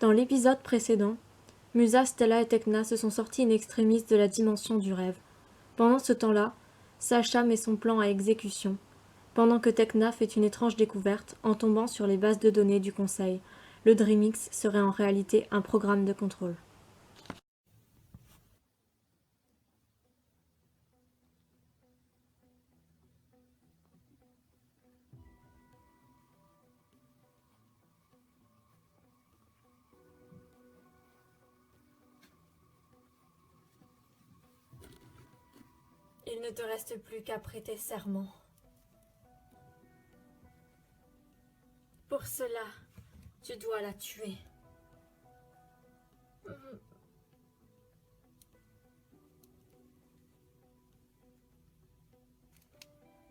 Dans l'épisode précédent, Musa, Stella et Tecna se sont sortis in extremis de la dimension du rêve. Pendant ce temps-là, Sacha met son plan à exécution, pendant que Tecna fait une étrange découverte en tombant sur les bases de données du Conseil. Le DreamX serait en réalité un programme de contrôle. Il ne te reste plus qu'à prêter serment. Pour cela, tu dois la tuer.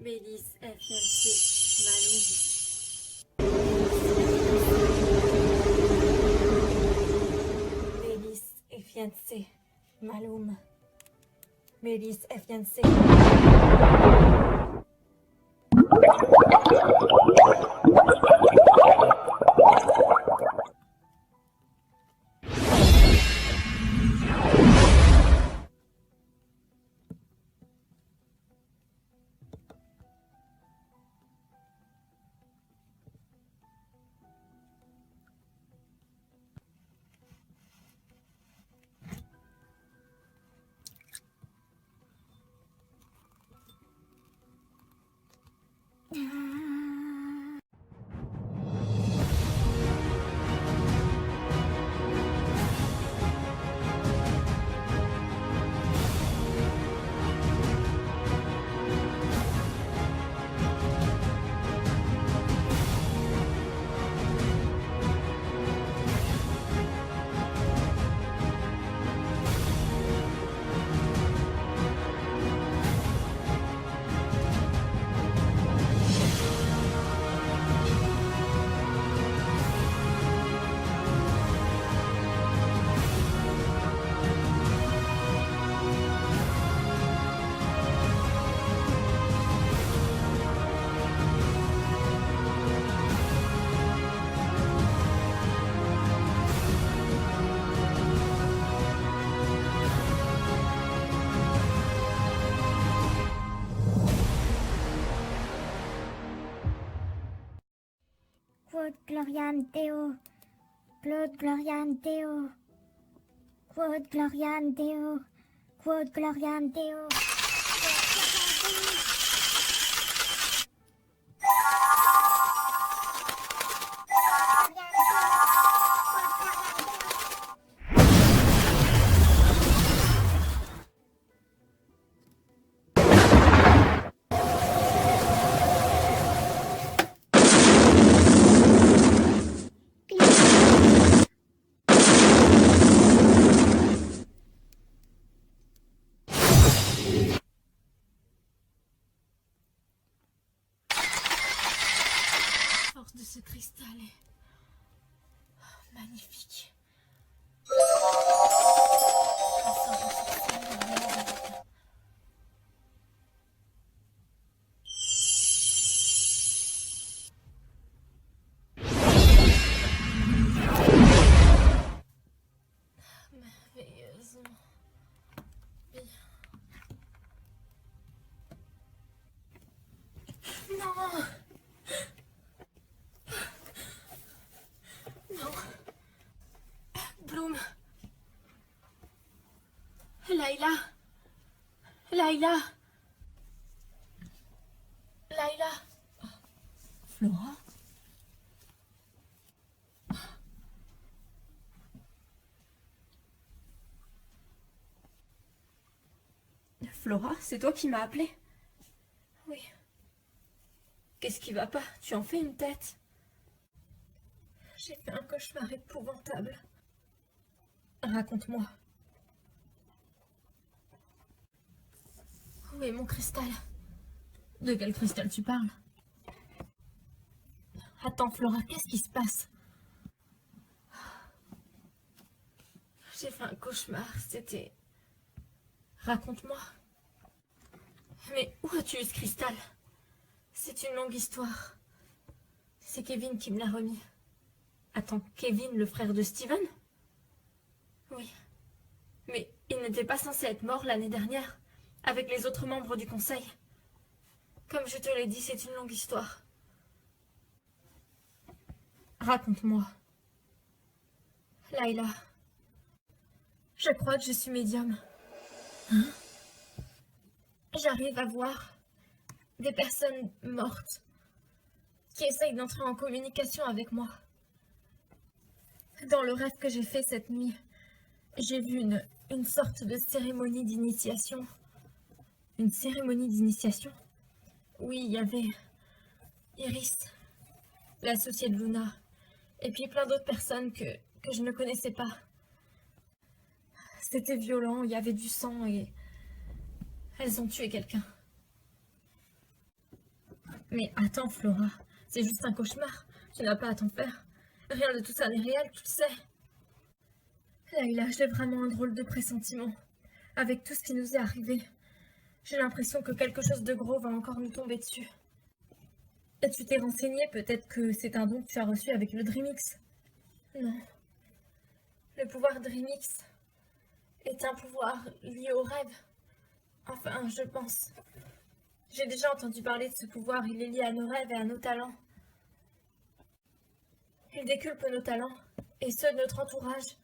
Mélis FNC Maloum. Mélis FNC Maloum. Mélis FNC. Quote Gloriane Théo. Claude Gloriane Théo. Quote Gloriane Théo. Quote Gloriane Théo. La force de ce cristal est magnifique. Merveilleusement bien. Non! Non. Bloom. Layla. Layla. Layla. Flora. Flora, c'est toi qui m'as appelée? Oui. Qu'est-ce qui va pas? Tu en fais une tête? J'ai fait un cauchemar épouvantable. Raconte-moi. Où est mon cristal? De quel cristal tu parles? Attends, Flora, qu'est-ce qui se passe? J'ai fait un cauchemar, c'était... Raconte-moi. Mais où as-tu eu ce cristal? C'est une longue histoire. C'est Kevin qui me l'a remis. Attends, Kevin, le frère de Steven? Oui. Mais il n'était pas censé être mort l'année dernière, avec les autres membres du conseil. Comme je te l'ai dit, c'est une longue histoire. Raconte-moi. Layla. Je crois que je suis médium. Hein? J'arrive à voir des personnes mortes qui essayent d'entrer en communication avec moi. Dans le rêve que j'ai fait cette nuit, j'ai vu une sorte de cérémonie d'initiation. Une cérémonie d'initiation? Oui, il y avait Iris, l'associée de Luna, et puis plein d'autres personnes que je ne connaissais pas. C'était violent, il y avait du sang et elles ont tué quelqu'un. Mais attends, Flora, c'est juste un cauchemar. Tu n'as pas à t'en faire. Rien de tout ça n'est réel, tu le sais. Layla, j'ai vraiment un drôle de pressentiment. Avec tout ce qui nous est arrivé, j'ai l'impression que quelque chose de gros va encore nous tomber dessus. Et tu t'es renseignée, peut-être que c'est un don que tu as reçu avec le Dreamix. Non. Le pouvoir Dreamix est un pouvoir lié au rêve. Enfin, je pense. J'ai déjà entendu parler de ce pouvoir, il est lié à nos rêves et à nos talents. Il décuple nos talents, et ceux de notre entourage.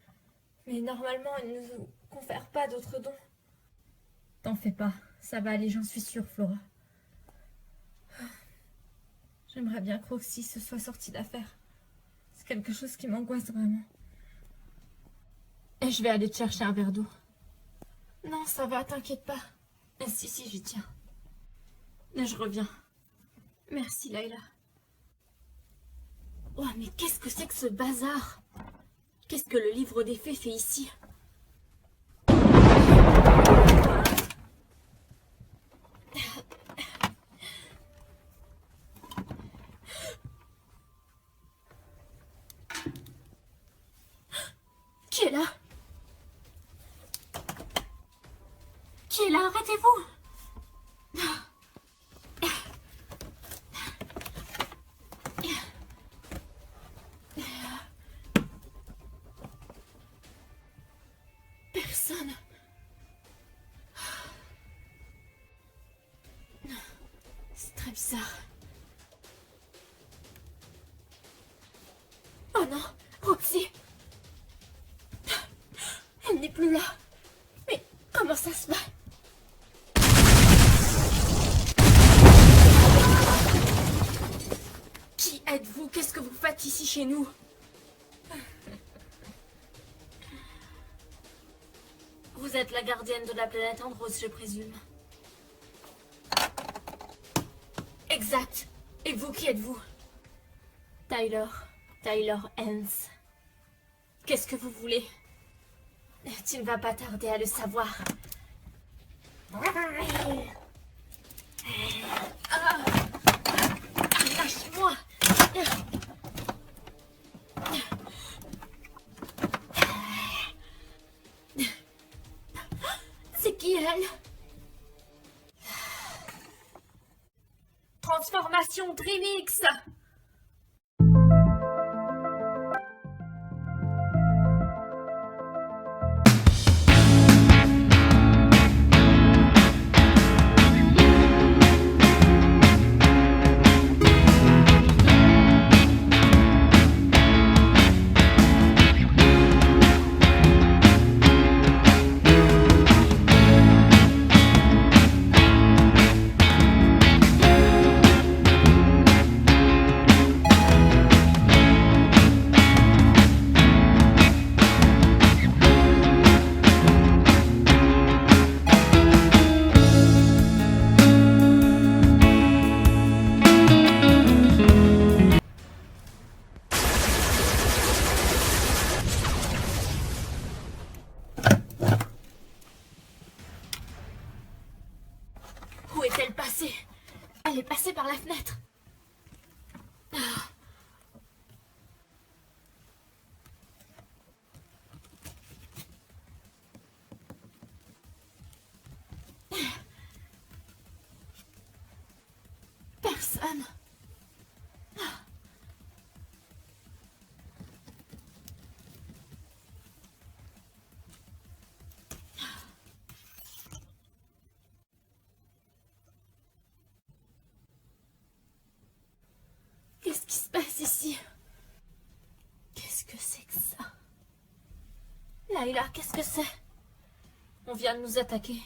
Mais normalement, il ne nous confère pas d'autres dons. T'en fais pas, ça va aller, j'en suis sûre, Flora. J'aimerais bien que Roxy se soit sortie d'affaire. C'est quelque chose qui m'angoisse vraiment. Et je vais aller te chercher un verre d'eau. Non, ça va, t'inquiète pas. Si, j'y tiens. Et je reviens. Merci, Layla. Oh, mais qu'est-ce que c'est que ce bazar? Qu'est-ce que le livre des fées fait ici? Qui est là? Qui est là? Arrêtez-vous! Personne. C'est très bizarre. Oh non, Roxy! Elle n'est plus là. Mais comment ça se fait? Qui êtes-vous? Qu'est-ce que vous faites ici chez nous? Vous êtes la gardienne de la planète Andros, je présume. Exact. Et vous, qui êtes-vous? Tyler Hens. Qu'est-ce que vous voulez? Tu ne vas pas tarder à le savoir. Ah, lâche-moi. C'est qui elle? Transformation Dreamix. Où est-elle passée? Elle est passée par la fenêtre. Ah. Personne. Layla, qu'est-ce que c'est? On vient de nous attaquer.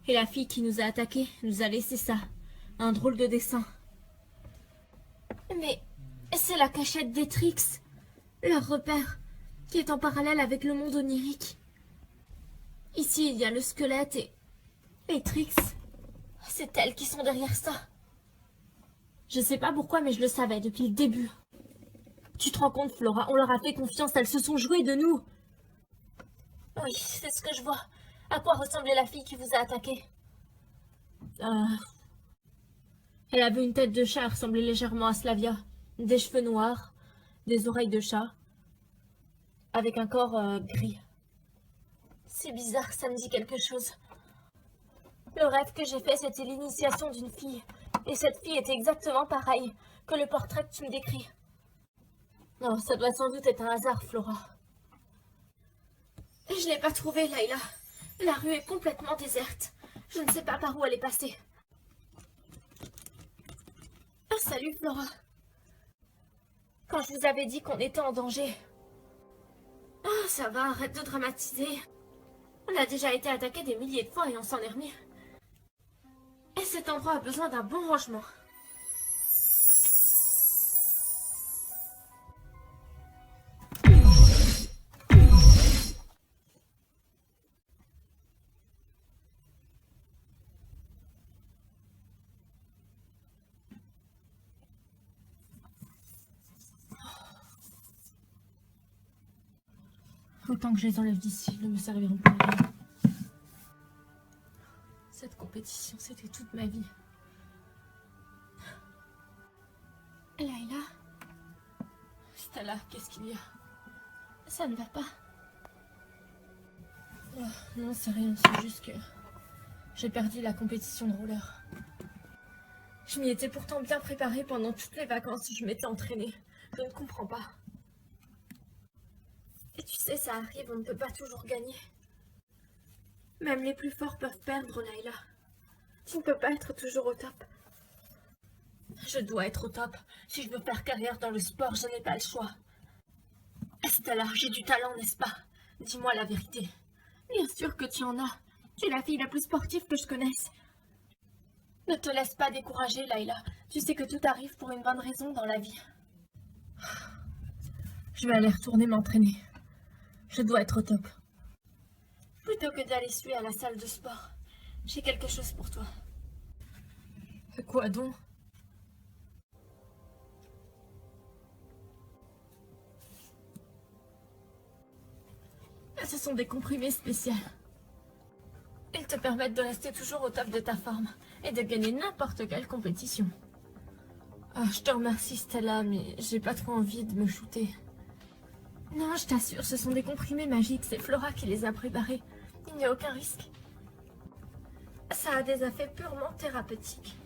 Et la fille qui nous a attaqués nous a laissé ça. Un drôle de dessin. Mais c'est la cachette des Trix, leur repère, qui est en parallèle avec le monde onirique. Ici, il y a le squelette et les Trix. C'est elles qui sont derrière ça. Je sais pas pourquoi, mais je le savais depuis le début. Tu te rends compte, Flora, on leur a fait confiance, elles se sont jouées de nous. Oui, c'est ce que je vois. À quoi ressemblait la fille qui vous a attaqué? Elle avait une tête de chat, elle ressemblait légèrement à Slavia. Des cheveux noirs, des oreilles de chat, avec un corps gris. C'est bizarre, ça me dit quelque chose. Le rêve que j'ai fait, c'était l'initiation d'une fille. Et cette fille était exactement pareille que le portrait que tu me décris. Non, ça doit sans doute être un hasard, Flora. Je l'ai pas trouvée, Layla. La rue est complètement déserte. Je ne sais pas par où elle est passée. Ah, salut, Flora. Quand je vous avais dit qu'on était en danger. Ah, ça va, arrête de dramatiser. On a déjà été attaqué des milliers de fois et on s'en est remis. Et cet endroit a besoin d'un bon rangement. Autant que je les enlève d'ici, ils ne me serviront plus à rien. Cette compétition, c'était toute ma vie. Layla? Stella, qu'est-ce qu'il y a? Ça ne va pas. Oh, non, c'est rien, c'est juste que j'ai perdu la compétition de roller. Je m'y étais pourtant bien préparée pendant toutes les vacances, je m'étais entraînée. Je ne comprends pas. Et tu sais, ça arrive, on ne peut pas toujours gagner. Même les plus forts peuvent perdre, Layla. Tu ne peux pas être toujours au top. Je dois être au top. Si je veux faire carrière dans le sport, je n'ai pas le choix. Stella, j'ai du talent, n'est-ce pas? Dis-moi la vérité. Bien sûr que tu en as. Tu es la fille la plus sportive que je connaisse. Ne te laisse pas décourager, Layla. Tu sais que tout arrive pour une bonne raison dans la vie. Je vais aller retourner m'entraîner. Je dois être au top. Plutôt que d'aller suer à la salle de sport, j'ai quelque chose pour toi. Quoi donc? Ce sont des comprimés spéciaux. Ils te permettent de rester toujours au top de ta forme et de gagner n'importe quelle compétition. Ah, je te remercie, Stella, mais j'ai pas trop envie de me shooter. Non, je t'assure, ce sont des comprimés magiques. C'est Flora qui les a préparés. Il n'y a aucun risque. Ça a des effets purement thérapeutiques.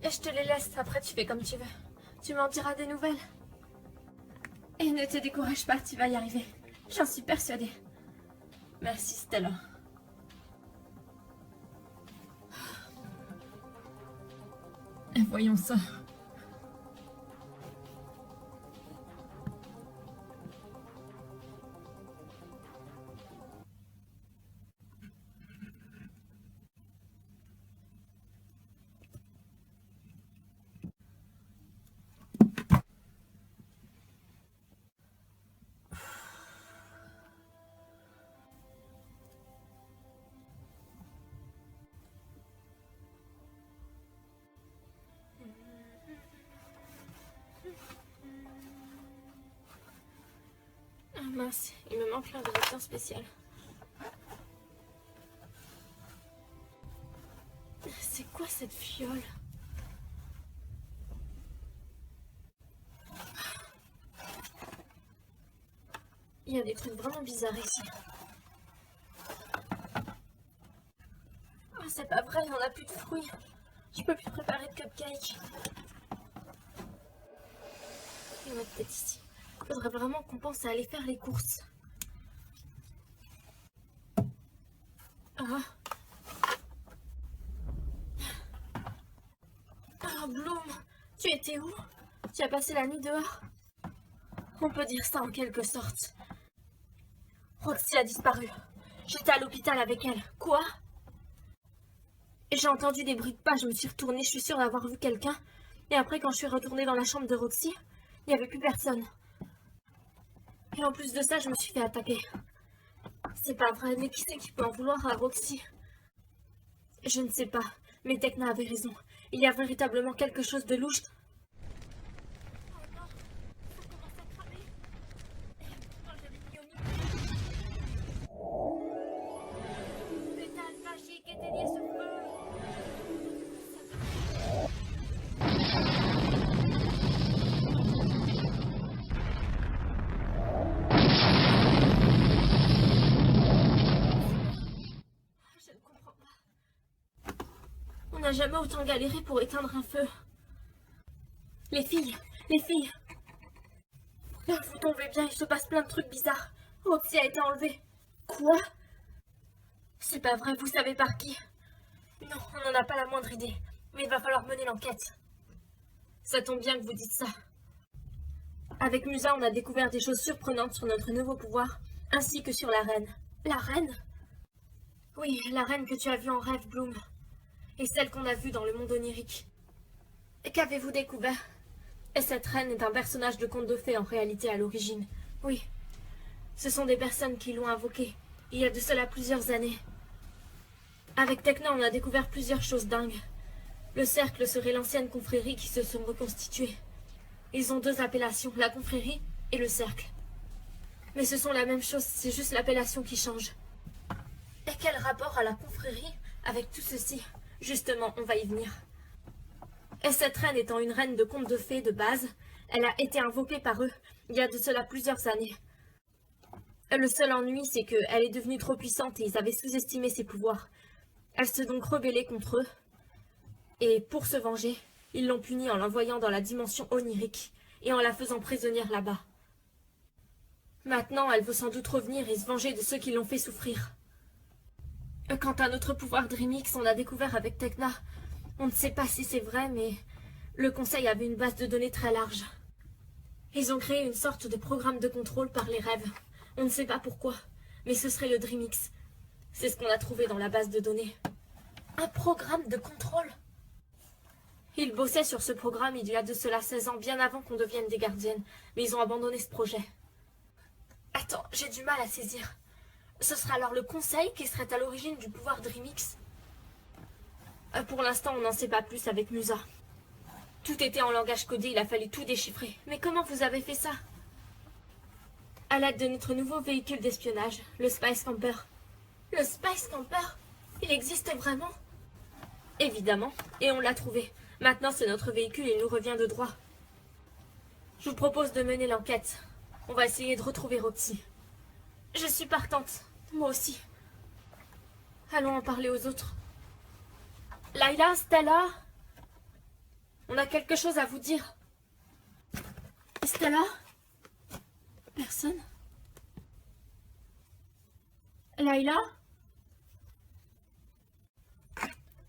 Et je te les laisse, après tu fais comme tu veux. Tu m'en diras des nouvelles. Et ne te décourage pas, tu vas y arriver. J'en suis persuadée. Merci, Stella. Et voyons ça. Ah mince, il me manque l'ingrédient spécial. C'est quoi cette fiole? Il y a des trucs vraiment bizarres ici. Oh, c'est pas vrai, on n'a plus de fruits. Je peux plus préparer de cupcake. Il va peut-être ici. Faudrait vraiment qu'on pense à aller faire les courses. Ah. Ah, Bloom, tu étais où? Tu as passé la nuit dehors? On peut dire ça en quelque sorte. Roxy a disparu. J'étais à l'hôpital avec elle. Quoi? Et j'ai entendu des bruits de pas, je me suis retournée, je suis sûre d'avoir vu quelqu'un. Et après, quand je suis retournée dans la chambre de Roxy, il n'y avait plus personne. Et en plus de ça, je me suis fait attaquer. C'est pas vrai, mais qui c'est qui peut en vouloir à Roxy? Je ne sais pas, mais Tekna avait raison. Il y a véritablement quelque chose de louche. Oh non, ça commence à cramer. Quand j'avais mis au pétale magique, éteignez ce feu. Je ne comprends pas. On n'a jamais autant galéré pour éteindre un feu. Les filles, les filles. Là, vous tombez bien, il se passe plein de trucs bizarres. Roxy a été enlevée. Quoi? C'est pas vrai, vous savez par qui? Non, on n'en a pas la moindre idée. Mais il va falloir mener l'enquête. Ça tombe bien que vous dites ça. Avec Musa, on a découvert des choses surprenantes sur notre nouveau pouvoir, ainsi que sur la reine. La reine? Oui, la reine que tu as vue en rêve, Bloom. Et celle qu'on a vue dans le monde onirique. Et qu'avez-vous découvert? Et cette reine est un personnage de conte de fées en réalité à l'origine. Oui. Ce sont des personnes qui l'ont invoquée, il y a de cela plusieurs années. Avec Tekna, on a découvert plusieurs choses dingues. Le cercle serait l'ancienne confrérie qui se sont reconstituées. Ils ont deux appellations, la confrérie et le cercle. Mais ce sont la même chose, c'est juste l'appellation qui change. Et quel rapport à la confrérie avec tout ceci? Justement, on va y venir. Et cette reine étant une reine de contes de fées de base, elle a été invoquée par eux il y a de cela plusieurs années. Le seul ennui, c'est qu'elle est devenue trop puissante et ils avaient sous-estimé ses pouvoirs. Elle s'est donc rebellée contre eux. Et pour se venger, ils l'ont punie en l'envoyant dans la dimension onirique et en la faisant prisonnière là-bas. Maintenant, elle veut sans doute revenir et se venger de ceux qui l'ont fait souffrir. Quant à notre pouvoir Dreamix, on a découvert avec Tekna. On ne sait pas si c'est vrai, mais le conseil avait une base de données très large. Ils ont créé une sorte de programme de contrôle par les rêves. On ne sait pas pourquoi, mais ce serait le Dreamix. C'est ce qu'on a trouvé dans la base de données. Un programme de contrôle? Ils bossaient sur ce programme il y a de cela 16 ans, bien avant qu'on devienne des gardiennes, mais ils ont abandonné ce projet. Attends, j'ai du mal à saisir. Ce sera alors le conseil qui serait à l'origine du pouvoir Dreamix? Pour l'instant, on n'en sait pas plus avec Musa. Tout était en langage codé, il a fallu tout déchiffrer. Mais comment vous avez fait ça? À l'aide de notre nouveau véhicule d'espionnage, le Spice Camper. Le Spice Camper? Il existe vraiment? Évidemment, et on l'a trouvé. Maintenant, c'est notre véhicule et il nous revient de droit. Je vous propose de mener l'enquête. On va essayer de retrouver Roxy. Je suis partante. Moi aussi. Allons en parler aux autres. Layla, Stella? On a quelque chose à vous dire. Stella? Personne? Layla?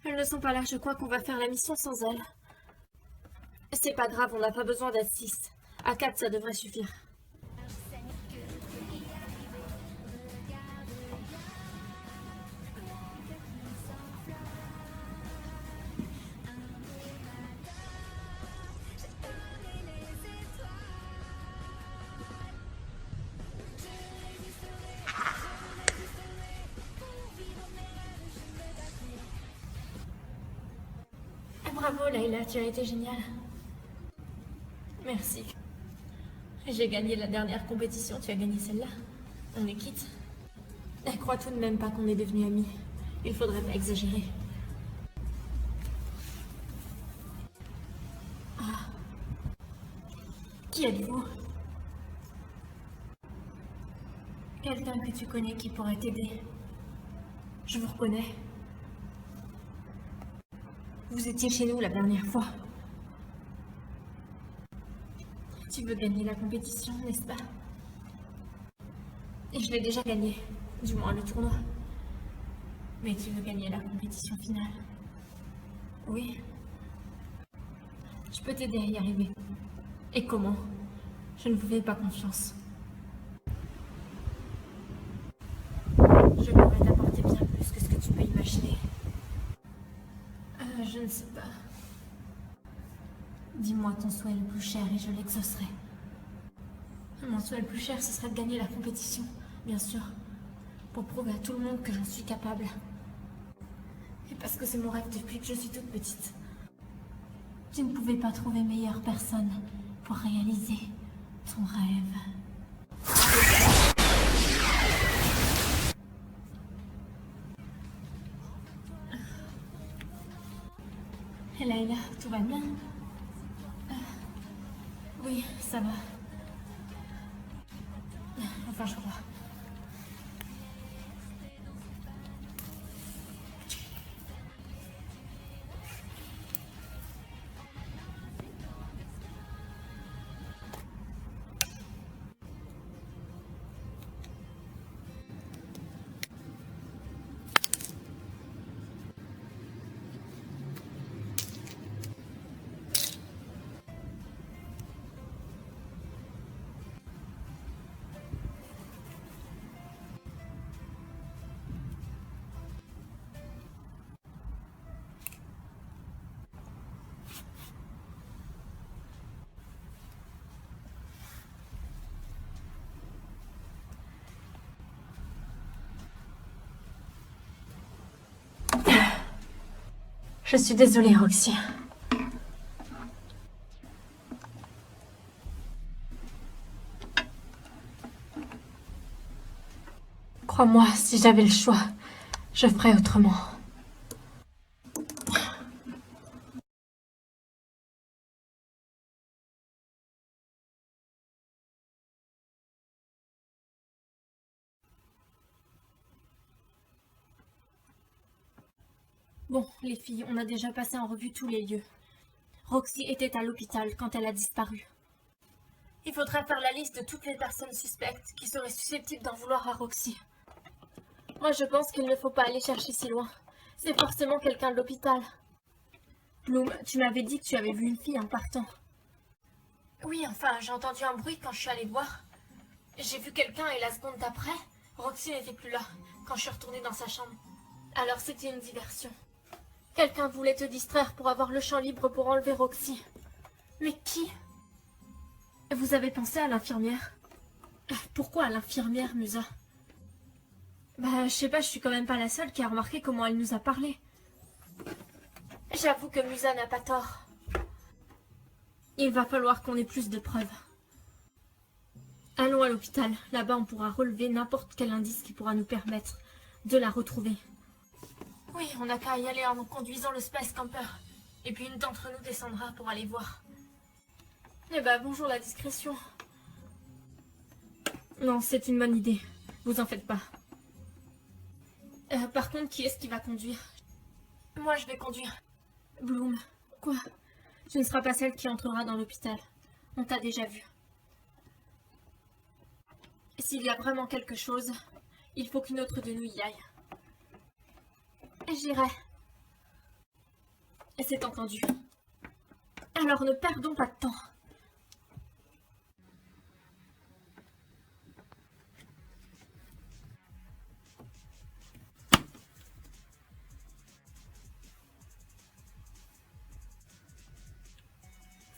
Elles ne sont pas là, je crois qu'on va faire la mission sans elles. C'est pas grave, on n'a pas besoin d'être 6. À 4, ça devrait suffire. Bravo Layla, tu as été géniale. Merci. J'ai gagné la dernière compétition, tu as gagné celle-là. On est quitte. Elle croit tout de même pas qu'on est devenus amis. Il faudrait pas exagérer. Ah. Qui êtes-vous? Quelqu'un que tu connais qui pourrait t'aider. Je vous reconnais. Vous étiez chez nous la dernière fois. Tu veux gagner la compétition, n'est-ce pas? Et je l'ai déjà gagnée, du moins le tournoi. Mais tu veux gagner la compétition finale? Oui. Je peux t'aider à y arriver. Et comment? Je ne vous fais pas confiance. Je pourrais t'apporter bien plus que ce que tu peux imaginer. Je ne sais pas. Dis-moi ton souhait le plus cher et je l'exaucerai. Mon souhait le plus cher, ce serait de gagner la compétition, bien sûr. Pour prouver à tout le monde que j'en suis capable. Et parce que c'est mon rêve depuis que je suis toute petite. Tu ne pouvais pas trouver meilleure personne pour réaliser ton rêve. Et Layla, tout va bien? Oui, ça va. Enfin, je crois. Je suis désolée, Roxy. Crois-moi, si j'avais le choix, je ferais autrement. Bon, les filles, on a déjà passé en revue tous les lieux. Roxy était à l'hôpital quand elle a disparu. Il faudrait faire la liste de toutes les personnes suspectes qui seraient susceptibles d'en vouloir à Roxy. Moi, je pense qu'il ne faut pas aller chercher si loin. C'est forcément quelqu'un de l'hôpital. Bloom, tu m'avais dit que tu avais vu une fille en partant. Oui, enfin, j'ai entendu un bruit quand je suis allée voir. J'ai vu quelqu'un et la seconde d'après, Roxy n'était plus là, quand je suis retournée dans sa chambre. Alors c'était une diversion. Quelqu'un voulait te distraire pour avoir le champ libre pour enlever Roxy. Mais qui? Vous avez pensé à l'infirmière? Pourquoi à l'infirmière, Musa? Bah, je sais pas, je suis quand même pas la seule qui a remarqué comment elle nous a parlé. J'avoue que Musa n'a pas tort. Il va falloir qu'on ait plus de preuves. Allons à l'hôpital. Là-bas, on pourra relever n'importe quel indice qui pourra nous permettre de la retrouver. Oui, on n'a qu'à y aller en conduisant le Space Camper. Et puis une d'entre nous descendra pour aller voir. Eh ben, bonjour la discrétion. Non, c'est une bonne idée. Vous en faites pas. Par contre, qui est-ce qui va conduire? Moi, je vais conduire. Bloom. Quoi? Tu ne seras pas celle qui entrera dans l'hôpital. On t'a déjà vu. S'il y a vraiment quelque chose, il faut qu'une autre de nous y aille. J'irai. C'est entendu. Alors ne perdons pas de temps.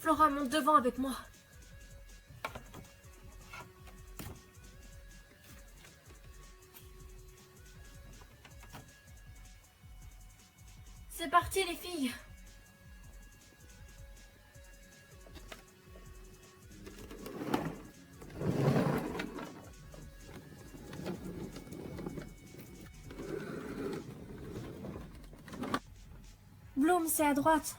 Flora, monte devant avec moi. C'est parti les filles. Bloom, c'est à droite.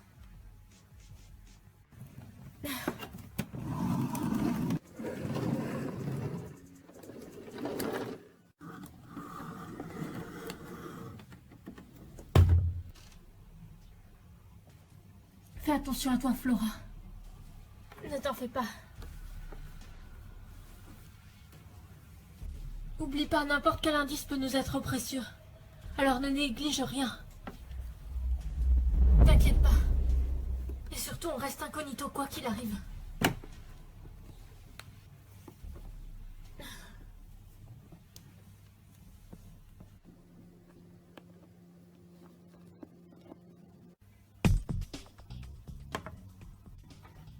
Fais attention à toi, Flora. Ne t'en fais pas. Oublie pas, n'importe quel indice peut nous être précieux. Alors ne néglige rien. T'inquiète pas. Et surtout, on reste incognito quoi qu'il arrive.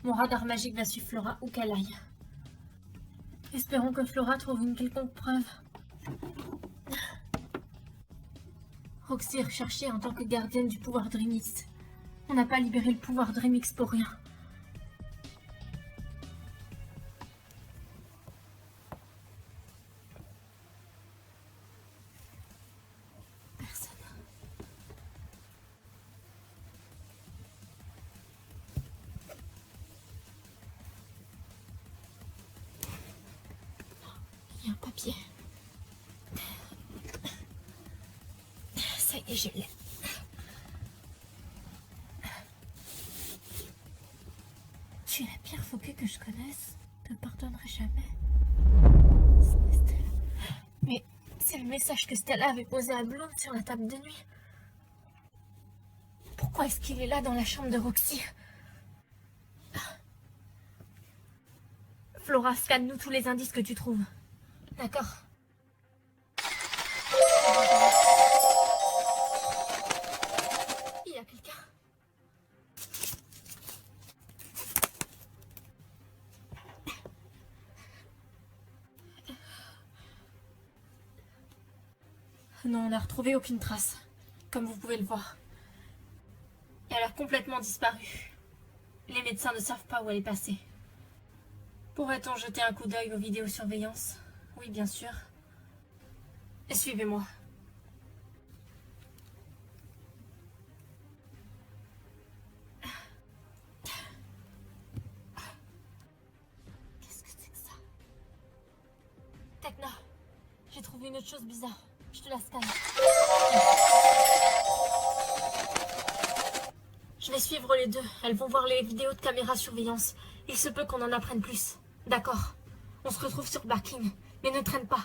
Mon radar magique va suivre Flora où qu'elle aille. Espérons que Flora trouve une quelconque preuve. Roxy est recherchée en tant que gardienne du pouvoir Dreamix. On n'a pas libéré le pouvoir Dreamix pour rien. Personne. Il y a un papier. Ça y est, je l'ai. Tu es la pire fouquée que je connaisse. Je te pardonnerai jamais. C'est Stella. Mais c'est le message que Stella avait posé à Bloom sur la table de nuit. Pourquoi est-ce qu'il est là dans la chambre de Roxy? Flora, scanne-nous tous les indices que tu trouves. D'accord. Il y a quelqu'un. Non, on n'a retrouvé aucune trace, comme vous pouvez le voir. Elle a complètement disparu. Les médecins ne savent pas où elle est passée. Pourrait-on jeter un coup d'œil aux vidéosurveillance? Oui, bien sûr. Suivez-moi. Qu'est-ce que c'est que ça? Tekna, j'ai trouvé une autre chose bizarre. Je te la scanne. Je vais suivre les deux. Elles vont voir les vidéos de caméra surveillance. Il se peut qu'on en apprenne plus. D'accord. On se retrouve sur Barking. Mais ne traîne pas.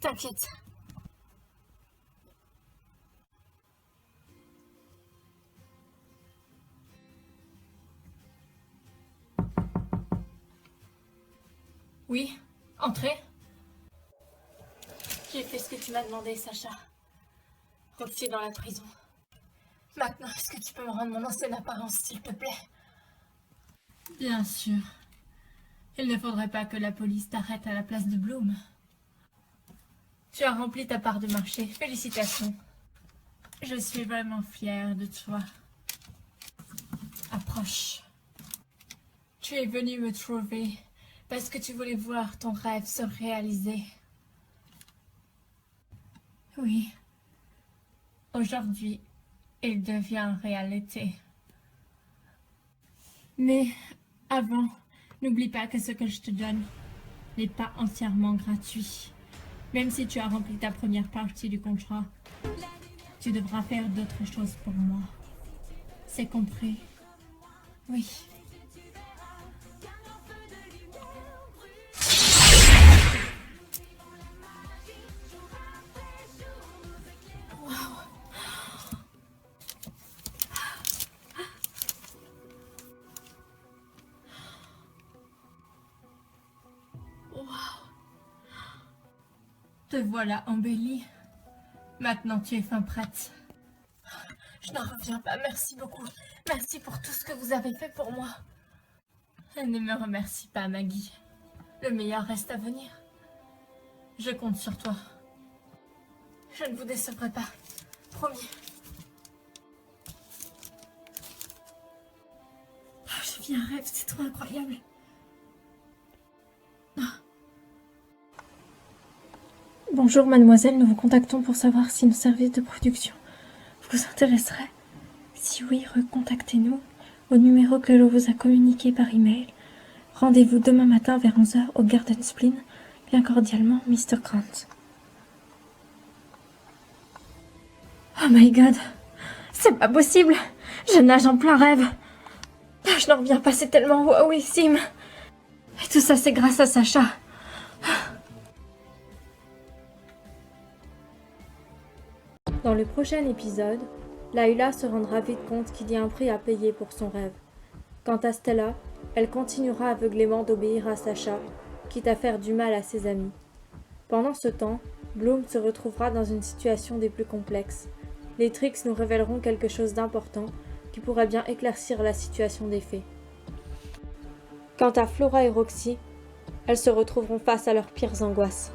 T'inquiète. Oui, entrez. J'ai fait ce que tu m'as demandé, Sacha. Roxy est dans la prison. Maintenant, est-ce que tu peux me rendre mon ancienne apparence, s'il te plaît? Bien sûr. Il ne faudrait pas que la police t'arrête à la place de Bloom. Tu as rempli ta part de marché. Félicitations. Je suis vraiment fière de toi. Approche. Tu es venu me trouver parce que tu voulais voir ton rêve se réaliser. Oui. Aujourd'hui, il devient réalité. Mais avant, n'oublie pas que ce que je te donne n'est pas entièrement gratuit. Même si tu as rempli ta première partie du contrat, tu devras faire d'autres choses pour moi. C'est compris? Oui. Te voilà embellie. Maintenant, tu es fin prête. Je n'en reviens pas. Merci beaucoup. Merci pour tout ce que vous avez fait pour moi. Ne me remercie pas, Maggie. Le meilleur reste à venir. Je compte sur toi. Je ne vous décevrai pas. Promis. Je vis un rêve, c'est trop incroyable. Bonjour mademoiselle, nous vous contactons pour savoir si nos services de production vous intéresseraient. Si oui, recontactez-nous au numéro que l'on vous a communiqué par email. Rendez-vous demain matin vers 11h au Garden Spleen. Bien cordialement, Mr. Grant. Oh my god, c'est pas possible. Je nage en plein rêve. Je n'en reviens pas, c'est tellement wowissime. Et tout ça, c'est grâce à Sacha. Dans le prochain épisode, Layla se rendra vite compte qu'il y a un prix à payer pour son rêve. Quant à Stella, elle continuera aveuglément d'obéir à Sacha, quitte à faire du mal à ses amis. Pendant ce temps, Bloom se retrouvera dans une situation des plus complexes. Les tricks nous révéleront quelque chose d'important qui pourrait bien éclaircir la situation des faits. Quant à Flora et Roxy, elles se retrouveront face à leurs pires angoisses.